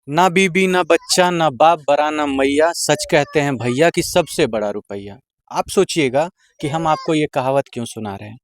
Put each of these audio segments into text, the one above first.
ना बीबी ना बच्चा ना बाप बड़ा ना मैया, सच कहते हैं भैया कि सबसे बड़ा रुपैया। आप सोचिएगा कि हम आपको ये कहावत क्यों सुना रहे हैं।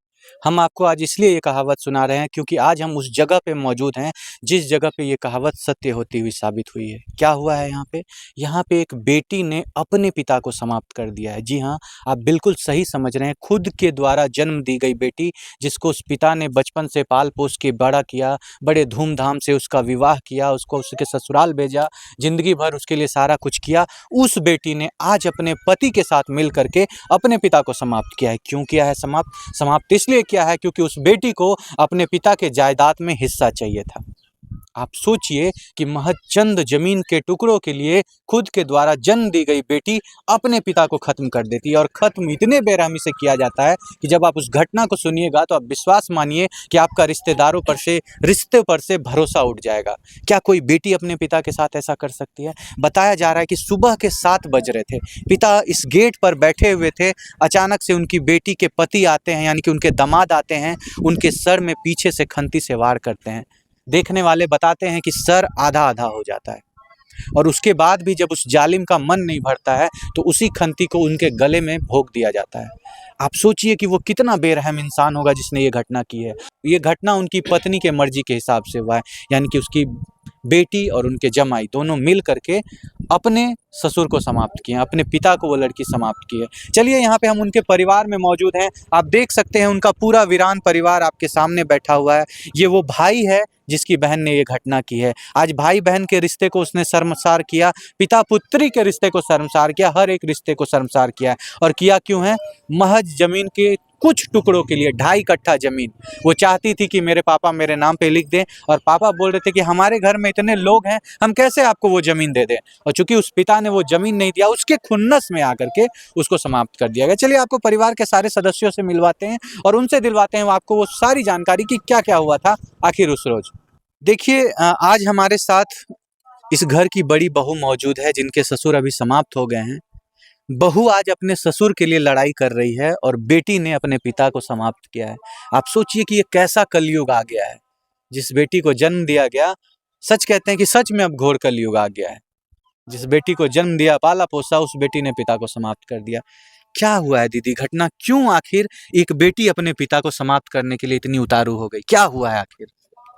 हम आपको आज इसलिए ये कहावत सुना रहे हैं क्योंकि आज हम उस जगह पे मौजूद हैं जिस जगह पे ये कहावत सत्य होती हुई साबित हुई है। क्या हुआ है यहाँ पे? यहाँ पे एक बेटी ने अपने पिता को समाप्त कर दिया है। जी हाँ, आप बिल्कुल सही समझ रहे हैं। खुद के द्वारा जन्म दी गई बेटी, जिसको उस पिता ने बचपन से पाल पोस के बड़ा किया, बड़े धूमधाम से उसका विवाह किया, उसको उसके ससुराल भेजा, ज़िंदगी भर उसके लिए सारा कुछ किया, उस बेटी ने आज अपने पति के साथ मिल करके अपने पिता को समाप्त किया है। क्यों किया है समाप्त? समाप्त इसलिए किया है क्योंकि उस बेटी को अपने पिता के जायदाद में हिस्सा चाहिए था। आप सोचिए कि महज चंद जमीन के टुकड़ों के लिए खुद के द्वारा जन्म दी गई बेटी अपने पिता को खत्म कर देती है। और खत्म इतने बेरहमी से किया जाता है कि जब आप उस घटना को सुनिएगा तो आप विश्वास मानिए कि आपका रिश्ते पर से भरोसा उठ जाएगा। क्या कोई बेटी अपने पिता के साथ ऐसा कर सकती है? बताया जा रहा है कि सुबह के 7 बज रहे थे, पिता इस गेट पर बैठे हुए थे, अचानक से उनकी बेटी के पति आते हैं, यानी कि उनके दामाद आते हैं, उनके सर में पीछे से खंती से वार करते हैं। देखने वाले बताते हैं कि सर आधा आधा हो जाता है। और उसके बाद भी जब उस जालिम का मन नहीं भरता है तो उसी खंती को उनके गले में भोंक दिया जाता है। आप सोचिए कि वो कितना बेरहम इंसान होगा जिसने ये घटना की है। ये घटना उनकी पत्नी के मर्जी के हिसाब से हुआ है, यानी कि उसकी बेटी और उनके जमाई दोनों मिल करके अपने ससुर को समाप्त किए, अपने पिता को वो लड़की समाप्त की है। चलिए, यहाँ पे हम उनके परिवार में मौजूद हैं। आप देख सकते हैं उनका पूरा वीरान परिवार आपके सामने बैठा हुआ है। ये वो भाई है जिसकी बहन ने ये घटना की है। आज भाई बहन के रिश्ते को उसने शर्मसार किया, पिता पुत्री के रिश्ते को शर्मसार किया, हर एक रिश्ते को शर्मसार किया है। और किया क्यों है? महज जमीन के कुछ टुकड़ों के लिए, 2.5 कट्ठा जमीन वो चाहती थी कि मेरे पापा मेरे नाम पे लिख दें, और पापा बोल रहे थे कि हमारे घर में इतने लोग हैं, हम कैसे आपको वो जमीन दे दें। और चूंकि उस पिता ने वो जमीन नहीं दिया, उसके खुन्नस में आकर के उसको समाप्त कर दिया गया। चलिए, आपको परिवार के सारे सदस्यों से मिलवाते हैं और उनसे दिलवाते हैं वो आपको वो सारी जानकारी कि क्या क्या हुआ था आखिर उस रोज। देखिए, आज हमारे साथ इस घर की बड़ी बहू मौजूद है जिनके ससुर अभी समाप्त हो गए हैं। बहू आज अपने ससुर के लिए लड़ाई कर रही है और बेटी ने अपने पिता को समाप्त किया है। आप सोचिए कि ये कैसा कलयुग आ गया है। जिस बेटी को जन्म दिया गया, सच कहते हैं कि सच में अब घोर कलयुग आ गया है। जिस बेटी को जन्म दिया, पाला पोसा, उस बेटी ने पिता को समाप्त कर दिया। क्या हुआ है दीदी? घटना क्यों आखिर एक बेटी अपने पिता को समाप्त करने के लिए इतनी उतारू हो गई? क्या हुआ है आखिर?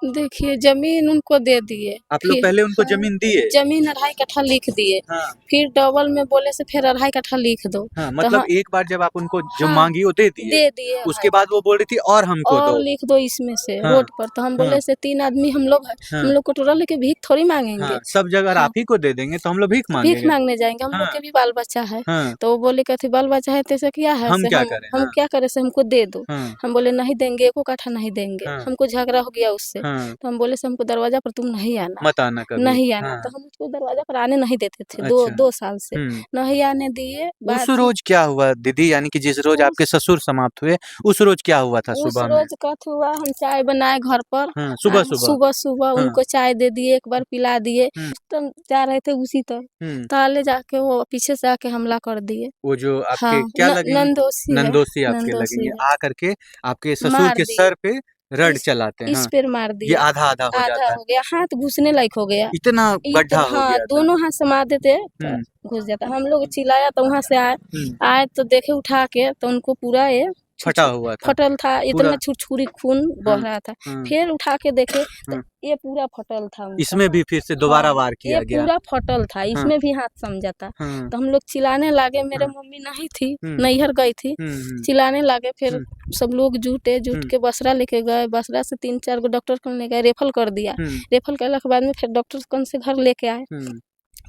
देखिए, जमीन उनको दे दिए। आप लोग पहले उनको जमीन दिए? जमीन 2.5 कट्ठा लिख दिए। हाँ। फिर डबल में बोले से फिर 2.5 कट्ठा लिख दो। हाँ, तो मतलब एक बार जब आप उनको जो मांगी वो दे दिए, दे दिए। उसके बाद वो बोल रही थी और हमको और दो, लिख दो इसमें से। हाँ, रोड पर तो हम बोले हाँ, से 3 आदमी हम लोग है, हाँ, हम लोग कटोरा लेके भीख थोड़ी मांगेंगे। हाँ, सब जगह आप ही को दे देंगे तो हम लोग भीख भीख मांगेंगे। मांगने जाएंगे, हम लोग हाँ, के भी बाल बच्चा है। हाँ, तो वो बोले कहती बाल बच्चा है तो ऐसे क्या है, हम से क्या करें? हम हाँ, क्या करे से हमको दे दो। हाँ, हम बोले नहीं देंगे, 1 कट्ठा नहीं देंगे। हाँ, हमको झगड़ा हो गया उससे। हाँ, तो हम बोले से हमको दरवाजा पर तुम नहीं आना, मत आना कभी। नहीं आना। हाँ, तो हम उसको दरवाजा पर आने नहीं देते थे, अच्छा, 2 साल से हम्म। नहीं आने दिए। उस बाद रोज क्या हुआ दीदी? यानी कि जिस रोज आपके ससुर समाप्त हुए, उस रोज क्या हुआ था उस सुबह में? रोज कथ हुआ, हम चाय बनाए घर पर। हाँ, सुबह सुबह। सुबह सुबह हाँ, उनको चाय दे दिए, एक बार पिला दिए। हम्म, तो हम जा रहे थे उसी तरफ, हम्म। ताले जाके वो पीछे से आके हमला कर दिए। वो जो हाँ, आपके क्या लगेंगे? नंदोसी है, नंदोसी आपके नंदोसी लगेंगे, है। आ करके आपके ससुर मार के दिए, सर पे रड इस चलाते हैं। इस हाँ, पर मार ये दिए। आधा आधा हो आधा जाता है। हो गया, हाथ घुसने लायक हो गया। इतना गड्ढा हो हाँ, गया था। दोनों हाथ से मार देते तो हम्म, घुस जाता। हम लोग चिल्लाया तो वहां से आए। हम्म। आए तो देखे उठा के तो उनको पूरा ये फटा हुआ था फटल था, पूरा। इतना छुरछुरी खून बह हाँ, रहा था। हाँ, फिर उठा के देखे तो हाँ। ये पूरा फटल था उनका। इसमें भी फिर से दोबारा वार ये किया गया। पूरा फटल था, हाँ, इसमें भी हाथ समझा था। हाँ, तो हम लोग चिल्लाने लगे, मेरे हाँ, मम्मी नहीं थी, हम्म, नैहर गई थी। हम्म, चिल्लाने लगे, फिर हम्म, सब लोग जुट हम्म, के बसरा लेके गए। बसरा से 3-4 गो डॉक्टर कन ले गए, रेफर कर दिया। हम्म, रेफर करने के बाद में फिर डॉक्टर कन से घर लेके आए। हम्म।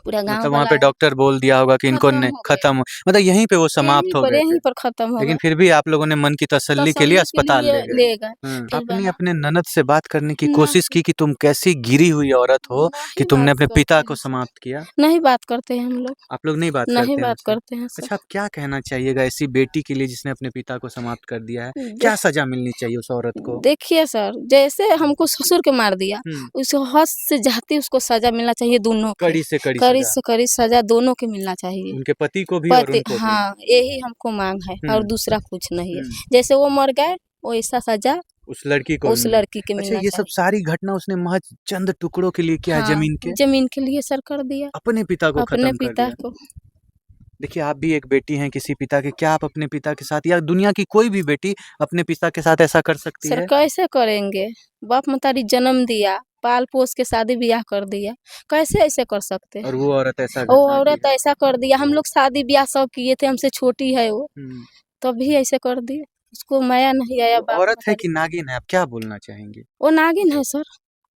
पूरा गांव मतलब वहाँ वाला पे आया। डॉक्टर बोल दिया होगा कि इनको खत्म हो गया, खत्म, मतलब यहीं पे वो समाप्त हो गए थे। यहीं पर खत्म हो लेकिन गए। फिर भी आप लोगों ने मन की तसल्ली के लिए तसल्ली के अस्पताल लिए ले गए। ले गए। फिर आपने अपने ननद से बात करने की कोशिश नहीं, की कि तुम कैसी गिरी हुई औरत हो कि नहीं तुमने बात अपने पिता करते को हैं सर, समाप्त किया? नहीं बात करते हैं हम लोग, आप लोग नहीं बात नहीं करते हैं बात उनसे? करते हैं सर। अच्छा, आप क्या कहना चाहिएगा ऐसी बेटी के लिए जिसने अपने पिता को समाप्त कर दिया है? दे, क्या सजा मिलनी चाहिए उस औरत को? देखिए सर, जैसे हमको ससुर के मार दिया, हुँ, उसे हद से जाती उसको सजा मिलना चाहिए दोनों के। कड़ी से कड़ी कड़ी सजा। से कड़ी सजा दोनों के मिलना चाहिए। उनके पति को भी और पति, उनको भी। हाँ, यही हमको मांग है और हुँ, दूसरा कुछ नहीं है। हुँ। जैसे वो मर गए वैसा सजा उस लड़की को उस मिला। लड़की के अच्छा, मिलना ये सब चाहिए। सारी घटना उसने महज चंद टुकड़ों के लिए किया है, हाँ, जमीन के। जमीन के लिए सर कर दिया, अपने पिता को अपने खत्म कर पिता दिया। को। देखिए, आप भी एक बेटी हैं किसी पिता के, क्या आप अपने पिता के साथ या दुनिया की कोई भी बेटी अपने पिता के साथ ऐसा कर सकती सर है? कैसे करेंगे? बाप मतारी जन्म दिया, पाल पोस के शादी ब्याह कर दिया, कैसे ऐसे कर सकते हैं? और वो औरत ऐसा वो घटना की औरत है। ऐसा कर दिया, हम लोग शादी ब्याह सब किए थे, हमसे छोटी है वो, तभी ऐसे कर दिया। उसको माया नहीं आया वो बाप औरत है मतारी। कि नागिन है, आप क्या बोलना चाहेंगे? वो नागिन है सर,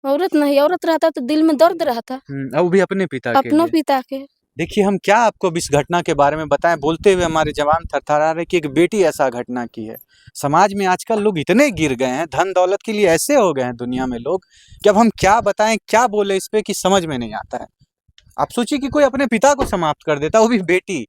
औरत नहीं, औरत रहता तो दिल में दर्द रहता, और वो भी अपने पिता के अपनों लिए। पिता के। देखिए, हम क्या आपको अब इस घटना के बारे में बताएं, बोलते हुए हमारे जवान थरथरा रहे कि एक बेटी ऐसा घटना की है। समाज में आजकल लोग इतने गिर गए हैं, धन दौलत के लिए ऐसे हो गए हैं दुनिया में लोग, कि अब हम क्या बताएं, क्या बोले इस पे कि समझ में नहीं आता है। आप सोचिए कि कोई अपने पिता को समाप्त कर देता, वो भी बेटी।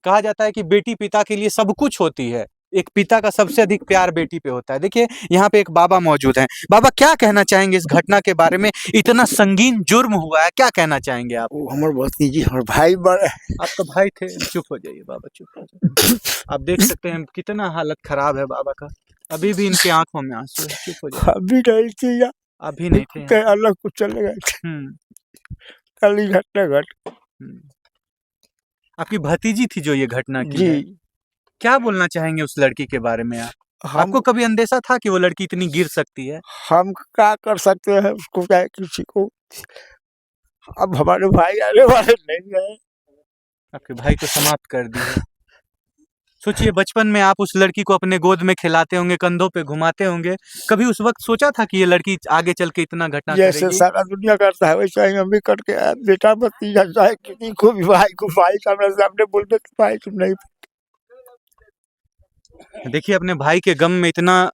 कहा जाता है कि बेटी पिता के लिए सब कुछ होती है, एक पिता का सबसे अधिक प्यार बेटी पे होता है। देखिए, यहाँ पे एक बाबा मौजूद हैं। बाबा, क्या कहना चाहेंगे इस घटना के बारे में? इतना संगीन जुर्म हुआ है, क्या कहना चाहेंगे आप? वो हमारे भतीजी हमारे भाई बड़े आपका भाई थे। चुप हो जाइए बाबा, चुप हो जाइए। आप देख सकते हैं कितना हालत खराब है बाबा का, अभी भी इनके आंखों में आंसू है। चुप हो जाइए। अभी नहीं थी या अभी नहीं थे कहीं यहाँ। अलग कुछ चले गए थे। हम्म, कल ही घटना घट हम्म। आपकी भतीजी थी जो ये घटना की जी है। क्या बोलना चाहेंगे उस लड़की के बारे में आप? हम आपको कभी अंदेशा था कि वो लड़की इतनी गिर सकती है? हम क्या कर सकते हैं उसको, क्या किसी को। अब हमारे भाई आने वाले नहीं है। आपके भाई को समाप्त कर दी है। सोचिए, बचपन में आप उस लड़की को अपने गोद में खिलाते होंगे, कंधों पे घुमाते होंगे, कभी उस वक्त सोचा था कि ये लड़की आगे चल के इतना घटना जैसे करेगी? सारा दुनिया करता है वैसा ही हम भी करके आए। बेटा भतीजा चाहे किसी को भी, भाई को, भाई सामने सामने बोलते तो भाई तुम नहीं। देखिए, अपने भाई के गम में इतना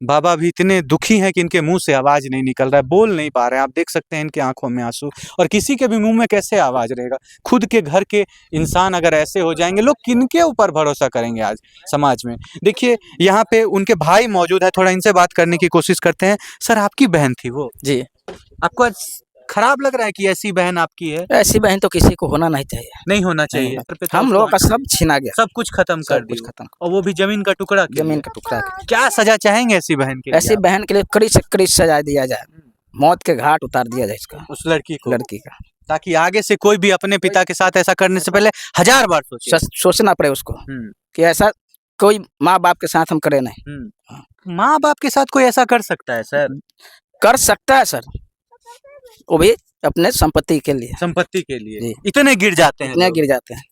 बाबा भी इतने दुखी हैं कि इनके मुंह से आवाज नहीं निकल रहा है, बोल नहीं पा रहे हैं। आप देख सकते हैं इनके आंखों में आंसू, और किसी के भी मुंह में कैसे आवाज रहेगा? खुद के घर के इंसान अगर ऐसे हो जाएंगे, लोग किनके ऊपर भरोसा करेंगे आज समाज में? देखिए, यहाँ पे उनके भाई मौजूद है, थोड़ा इनसे बात करने की कोशिश करते हैं। सर, आपकी बहन थी वो? जी, आपको आज खराब लग रहा है कि ऐसी बहन आपकी है? ऐसी बहन तो किसी को होना नहीं चाहिए। नहीं होना नहीं चाहिए। होना। सर पे तो हम लोगों का सब छीना गया, सब कुछ खत्म कर सब कुछ दिया, खत्म, और वो भी जमीन का टुकड़ा के जमीन लिए। का टुकड़ा के। क्या सजा चाहेंगे ऐसी बहन के लिए ऐसी आप? बहन के लिए कड़ी से कड़ी सजा दिया जाए, मौत के घाट उतार दिया जाए इसका, उस लड़की को, लड़की का। ताकि आगे से कोई भी अपने पिता के साथ ऐसा करने से पहले 1000 बार सोचे। सोचना पड़े उसको कि ऐसा कोई माँ बाप के साथ हम करें नहीं। माँ बाप के साथ कोई ऐसा कर सकता है सर? कर सकता है सर, वो भी अपने संपत्ति के लिए, संपत्ति के लिए जी। इतने गिर जाते हैं इतने लोग। गिर जाते हैं।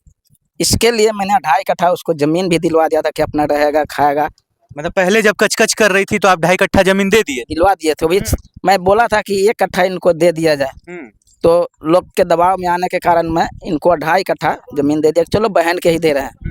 इसके लिए मैंने 2.5 कट्ठा उसको जमीन भी दिलवा दिया था कि अपना रहेगा, खाएगा। मतलब पहले जब कचकच कर रही थी तो आप 2.5 कट्ठा जमीन दे दिए? दिलवा दिए थे। भी मैं बोला था कि 1 कट्ठा इनको दे दिया जाए, तो लोग के दबाव में आने के कारण मैं इनको 2.5 कट्ठा जमीन दे दिया। चलो बहन के ही दे रहे हैं,